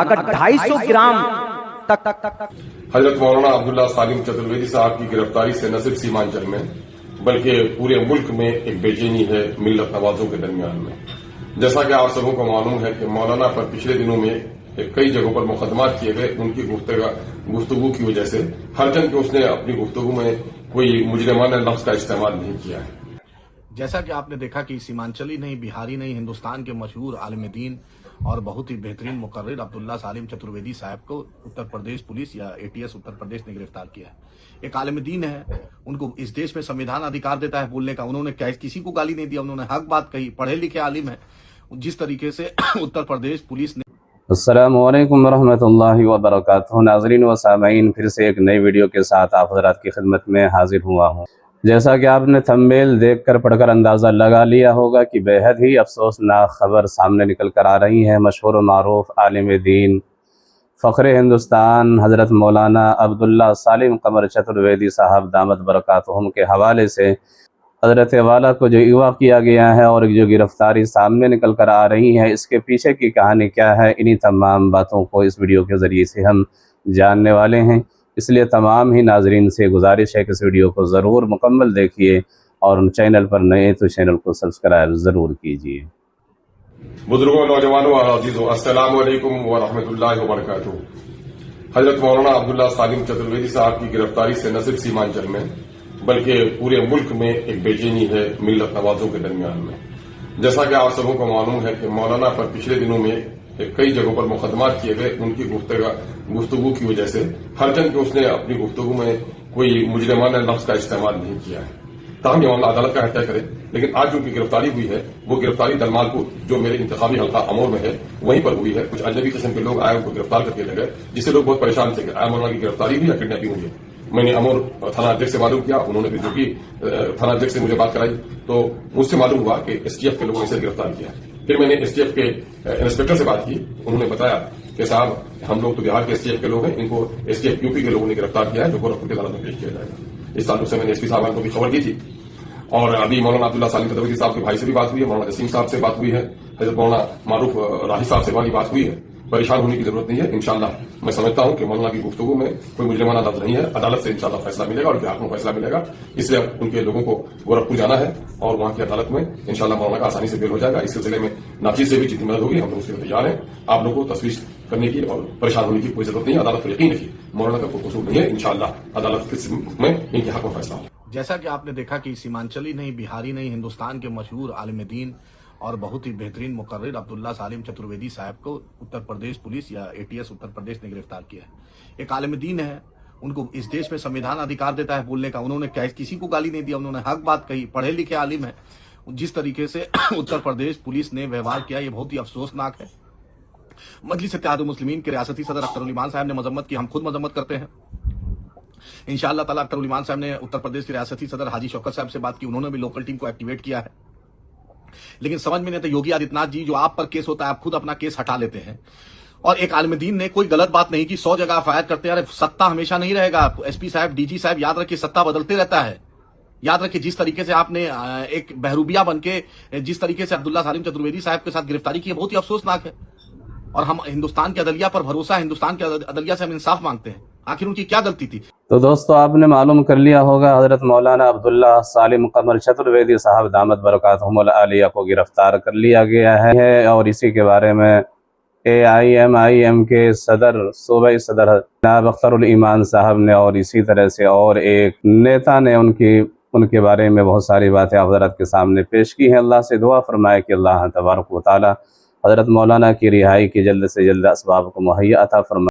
अगर 250 ग्राम तक हजरत मौलाना अब्दुल्ला सालिम चतुर्वेदी साहब की गिरफ्तारी से न सिर्फ सीमांचल में बल्कि पूरे मुल्क में एक बेचैनी है मिल्लत नवाजों के दरमियान में। जैसा कि आप सबों को मालूम है कि मौलाना पर पिछले दिनों में कई जगहों पर मुकदमात किए गए उनकी गुफ्तगू की वजह से, हरचंद कि उसने अपनी गुफ्तगू में कोई मुजरिमाना लफ्ज का इस्तेमाल नहीं किया है। जैसा कि आपने देखा कि सीमांचली नहीं, बिहारी नहीं, हिंदुस्तान के मशहूर आलिम दीन और बहुत ही बेहतरीन मुकर्रिर अब्दुल्ला सालिम चतुर्वेदी साहब को उत्तर प्रदेश पुलिस या ATS उत्तर प्रदेश ने गिरफ्तार किया है। एक आलिम दीन है, उनको इस देश में संविधान अधिकार देता है बोलने का। उन्होंने किसी को गाली नहीं दिया, उन्होंने हक बात कही, पढ़े लिखे आलिम है। जिस तरीके से उत्तर प्रदेश पुलिस ने अस्सलामु अलैकुम वरहमतुल्लाहि वबरकातुहू। नाज़रीन व सामईन, फिर से एक नई वीडियो के साथ आप हज़रात की खिदमत में हाजिर हुआ हूँ। जैसा कि आपने थंबनेल देखकर पढ़कर अंदाज़ा लगा लिया होगा कि बेहद ही अफसोसनाक खबर सामने निकल कर आ रही है। मशहूर व मारूफ आलिम दीन, फ़ख्र हिंदुस्तान हज़रत मौलाना अब्दुल्ला सालिम कमर चतुर्वेदी साहब दामत बरकातुहुम के हवाले से हज़रत वाला को जो अगवा किया गया है और जो गिरफ़्तारी सामने निकल कर आ रही है, इसके पीछे की कहानी क्या है, इन्हीं तमाम बातों को इस वीडियो के ज़रिए से हम जानने वाले हैं। इसलिए तमाम ही नाजरीन से गुजारिश है कि इस वीडियो को ज़रूर मुकम्मल देखिए और चैनल पर नए तो चैनल को सब्सक्राइब ज़रूर कीजिए। बुजुर्गों, नौजवानों और अजीजों, अस्सलामु अलैकुम व रहमतुल्लाहि व बरकातुहू। हजरत मौलाना अब्दुल्ला सालिम चतुर्वेदी साहब की गिरफ्तारी से न सिर्फ सीमांचल में बल्कि पूरे मुल्क में एक बेचैनी है मिल्लत नवाजों के दरमियान में। जैसा कि आप सबों को मालूम है कि मौलाना पर पिछले दिनों में कई जगहों पर मुकदमात किए गए उनकी गुफ्तगू की वजह से, हरचंद कि उसने अपनी गुफ्तगू में कोई मुजरिमाना लफ्ज का इस्तेमाल नहीं किया है। ताहम ये मामला अदालत का हत्या करे, लेकिन आज जो गिरफ्तारी हुई है वो गिरफ्तारी दलमालपुर, जो मेरे इंतखाबी हल्का अमोर में है, वहीं पर हुई है। कुछ अजनबी किस्म के लोग आए, उनको गिरफ्तार करके ले गए, जिससे लोग बहुत परेशान थे कि आया मौलाना की गिरफ्तारी हुई या किडनैपिंग हुई है। मैंने अमोर थाना अध्यक्ष से मालूम किया, उन्होंने भी जो कि थाना अध्यक्ष से मुझे बात कराई, तो मुझसे मालूम हुआ कि STF के लोगों ने इसे गिरफ्तार किया। फिर मैंने STF के इंस्पेक्टर से बात की, उन्होंने बताया कि साहब हम लोग तो बिहार के STF के लोग हैं, इनको STF यूपी के लोगों ने गिरफ्तार किया है, जो गोरखपुर की अदालत में पेश किया जाएगा। इस ताल्लुक से मैंने SP साहब को भी खबर दी थी और अभी मौलाना अब्दुल्ला सालिम चतुर्वेदी साहब के भाई से भी बात हुई है, मौलाना जसीम साहब से बात हुई है, हजरत मौलाना मारूफ राही साहब से हमारी बात हुई है। परेशान होने की जरूरत नहीं है। इंशाअल्लाह मैं समझता हूं कि मौलाना की गुफ्तगू में कोई मुजरिमाना लफ्ज नहीं है। अदालत से इंशाअल्लाह फैसला मिलेगा और बिहार में फैसला मिलेगा। इसलिए उनके लोगों को गोरखपुर जाना है और वहां की अदालत में इंशाअल्लाह मौलाना का आसानी से बेल हो जाएगा। इस सिलसिले में नाची से भी जितनी मदद होगी हम लोग उसके लिए तैयार हैं। आप लोगों को तशवीश करने की और परेशान होने की कोई जरूरत नहीं है। अदालत पर यकीन रखिए, मौलाना का कोई कसूर नहीं है। इंशाअल्लाह अदालत में इनके हक में फैसला होगा। जैसा कि आपने देखा कि सीमांचली नहीं, बिहारी नहीं, हिंदुस्तान के मशहूर आलिम दीन और बहुत ही बेहतरीन मुकर्रिर अब्दुल्ला सालिम चतुर्वेदी साहब को उत्तर प्रदेश पुलिस या ATS उत्तर प्रदेश ने गिरफ्तार किया है। एक आलिम दीन है, उनको इस देश में संविधान अधिकार देता है बोलने का। उन्होंने किसी को गाली नहीं दिया, उन्होंने हक बात कही, पढ़े लिखे आलिम है। जिस तरीके से उत्तर प्रदेश पुलिस ने व्यवहार किया, ये बहुत ही अफसोसनाक है। मजलिस इत्तेहादुल मुस्लिमीन के रियासती सदर अख्तर उल ईमान साहब ने मजम्मत की, हम खुद मजम्मत करते हैं। इंशाअल्लाह ताला अख्तर उल ईमान साहब ने उत्तर प्रदेश के रियासती सदर हाजी शौकत साहब से बात की, उन्होंने भी लोकल टीम को एक्टिवेट किया है। लेकिन समझ में नहीं आता, योगी आदित्यनाथ जी जो आप पर केस होता है आप खुद अपना केस हटा लेते हैं। और एक आलिम दीन ने कोई गलत बात नहीं की, 100 जगह फायर करते हैं। अरे सत्ता हमेशा नहीं रहेगा। SP साहब, DG साहब, याद रखिए सत्ता बदलते रहता है। याद रखिए जिस तरीके से आपने एक बहरूबिया बनके जिस तरीके से अब्दुल्ला सालिम चतुर्वेदी साहब के साथ गिरफ्तारी की है, बहुत ही अफसोसनाक है। और हम हिंदुस्तान के अदलिया पर भरोसा, हिंदुस्तान के अदलिया से हम इंसाफ मांगते हैं। आखिर उनकी क्या गलती थी? तो दोस्तों, आपने मालूम कर लिया होगा, हज़रत मौलाना अब्दुल्ला सालिम कमर चतुर्वेदी साहब दामत बरकातुहुमुल आलिया को गिरफ्तार कर लिया गया है। और इसी के बारे में AIMIM के सदर, सूबाई सदर जनाब अख्तर उल ईमान साहब ने और इसी तरह से और एक नेता ने उनके बारे में बहुत सारी बातें हज़रत के सामने पेश की हैं। अल्लाह से दुआ फरमाए कि अल्लाह तबारक व तआला हज़रत मौलाना की रिहाई की जल्द से जल्द असबाब को मुहैया अता फरमाए।